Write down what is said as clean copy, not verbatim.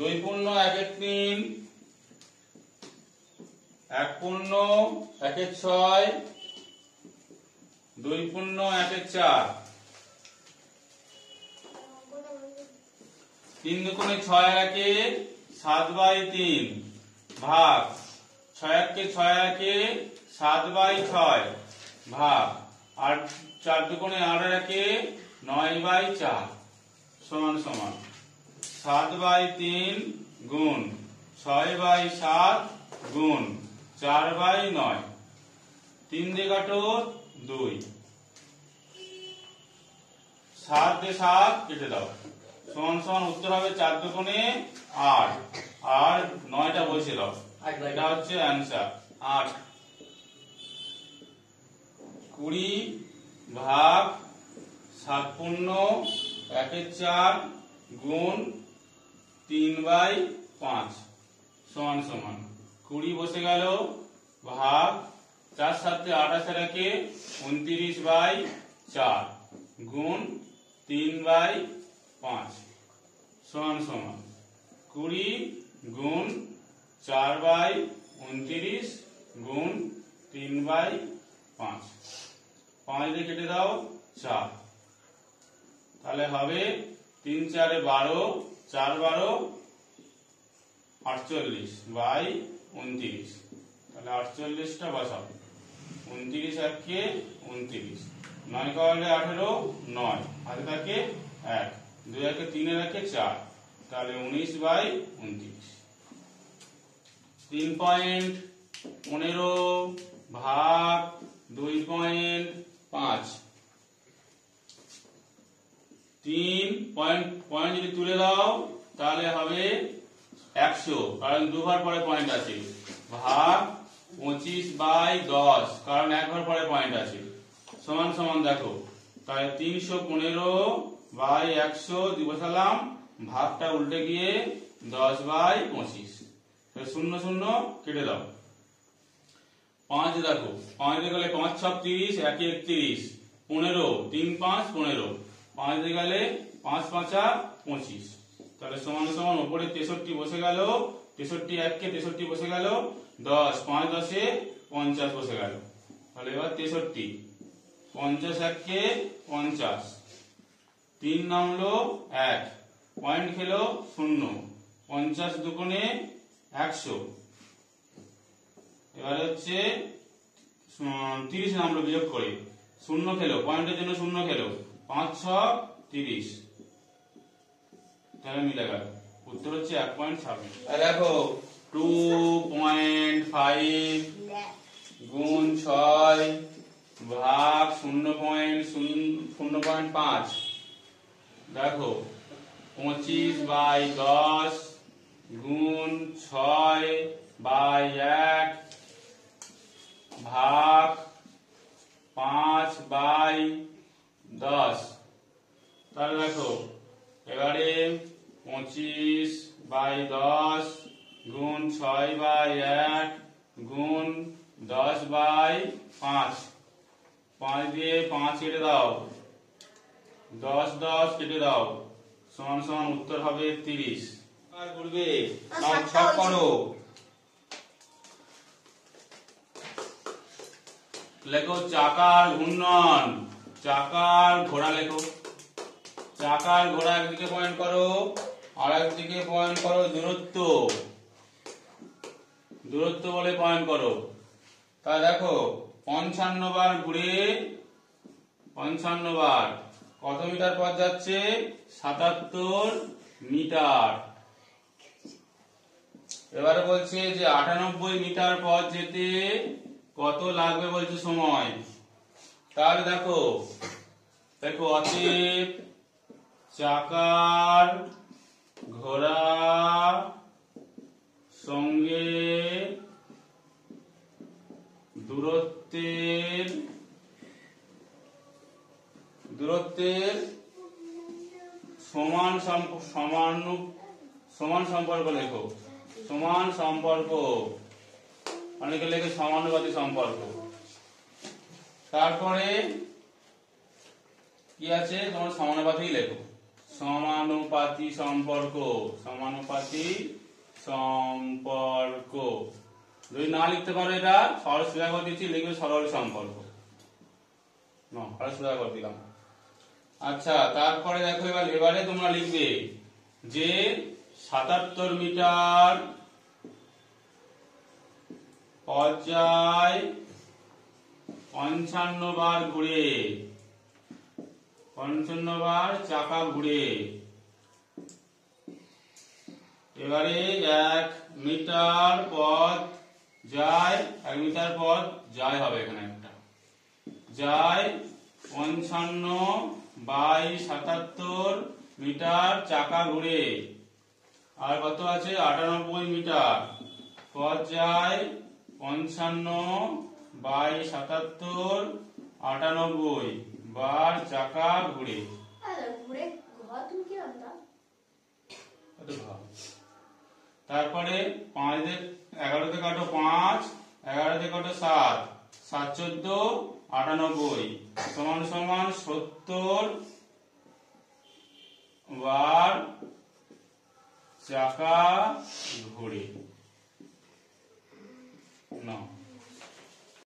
2 পূর্ণ 1 3, 1 পূর্ণ 1 6, 2 পূর্ণ 1 4, 3 দুগুণে 6 1 7/3 ভাগ 6 1 6 1 7/6 ভাগ আর 4 দুগুণে 8 1 9/4 সমান সমান 7/3 গুণ 6/7 গুণ 4/9 3 দিয়ে কাটো 2 7 দিয়ে 7 কেটে দাও সমান সমান উত্তর হবে 4 দুগুণে 8 আর 9টা বসিয়ে দাও এটা হচ্ছে অ্যানসার 8 20 ভাগ 7 পূর্ণ 1 4 গুণ 3/5 সমান সমান 20 বসে গেল ভাগ 4 7 28 29/4 গুণ 3/5 সমান সমান 20 গুণ 4/29 গুণ 3/5 5 দিয়ে কেটে দাও 4 তাহলে হবে 3 4 12 4 12 48/29 তাহলে 48টা বসাও 29 1 29 9 কাটলে 18 9 হাতে থাকে 1 2 1 3 1 4 তাহলে 19/29 3.15 ভাগ 2.5 3 পয়েন্ট যদি তুলে দাও তাহলে হবে 100 কারণ দুবার পরে পয়েন্ট আছে ভাগ 25/10 কারণ একবার পরে পয়েন্ট আছে সমান সমান দেখো তাহলে 315/100 বসালাম ভাগটা উল্টে গিয়ে 10/25 তাহলে 0 0 কেটে দাও 5 দেখো 5 দিয়ে গেলে 5 6 30 1 31 15 3 5 15 5 দিয়ে গেলে 5 5 25 তাহলে সমান সমান উপরে 63 বসে গেল 63 1 কে 63 বসে গেল 10 5 10 এ 50 বসে গেল তাহলে এবার 63 50 1 কে 50 3 নামলো 1 পয়েন্ট খেলো 0 50 দুগুণে 100 এবারে হচ্ছে 30 নামলো বিয়োগ করে 0 খেলো পয়েন্টের জন্য 0 খেলো 5 6 30 তাহলে মিলে গেল উত্তর হচ্ছে 1.26 দেখো 2.5 গুণ 6 ভাগ 0.5 দেখো 25/10 গুণ 6/1 ভাগ 5/10 তাহলে দেখো এবারে 25/10 গুণ 6/1 গুণ 10/5 5 দিয়ে 5 কেটে দাও 10 10 কেটে দাও সমান সমান উত্তর হবে 30 আর করবে নাও ছক করো লেখো চাকার ঘূর্ণন চাকার ঘোড়া লেখো চাকার ঘোড়া একদিকে পয়েন্ট করো আর একদিকে পয়েন্ট করো দূরত্ব দূরত্ব বলে পয়েন্ট করো তা দেখো 55 বার ঘুরে 55 বার কত মিটার পথ যাচ্ছে 77 মিটার এবারে বলছে যে 98 মিটার পথ যেতে কত লাগবে বলছে সময় তাহলে দেখো দেখো অতএব চাকার ঘোড়া সঙ্গে দূরত্বের সমান সম্পর্ক লেখো সমান সম্পর্ক অনেকে লেখে সমানুপাতি সম্পর্ক তারপরে কি আছে তোমার সমানুপাতি লেখো সমানুপাতি সম্পর্ক, সমানুপাতি সম্পর্ক। যদি না লিখতে পারো এটা সরল সোজা করে দিচ্ছি, লিখবে সরল সম্পর্ক। না, সরল সোজা করে দিলাম। আচ্ছা, তারপরে দেখো এবারে তোমরা লিখবে যে 77 মিটার পথ যায় 55 বার ঘুরে, 55 বার চাকা ঘুরে। এবারে 1 মিটার পথ যায়, 1 মিটার পথ যায় হবে এখানে একটা, যায় 55 বাই 77 মিটার চাকা ঘুরে। আর কত আছে? 98 মিটার পথ যায় 55 বাই 77 98 বার চাকা ঘুরে। তারপরে 11 তে কাটো 5, 11 তে কাটো 7, 7 14 98 সমান সমান 70 বার চাকা ঘুরে। না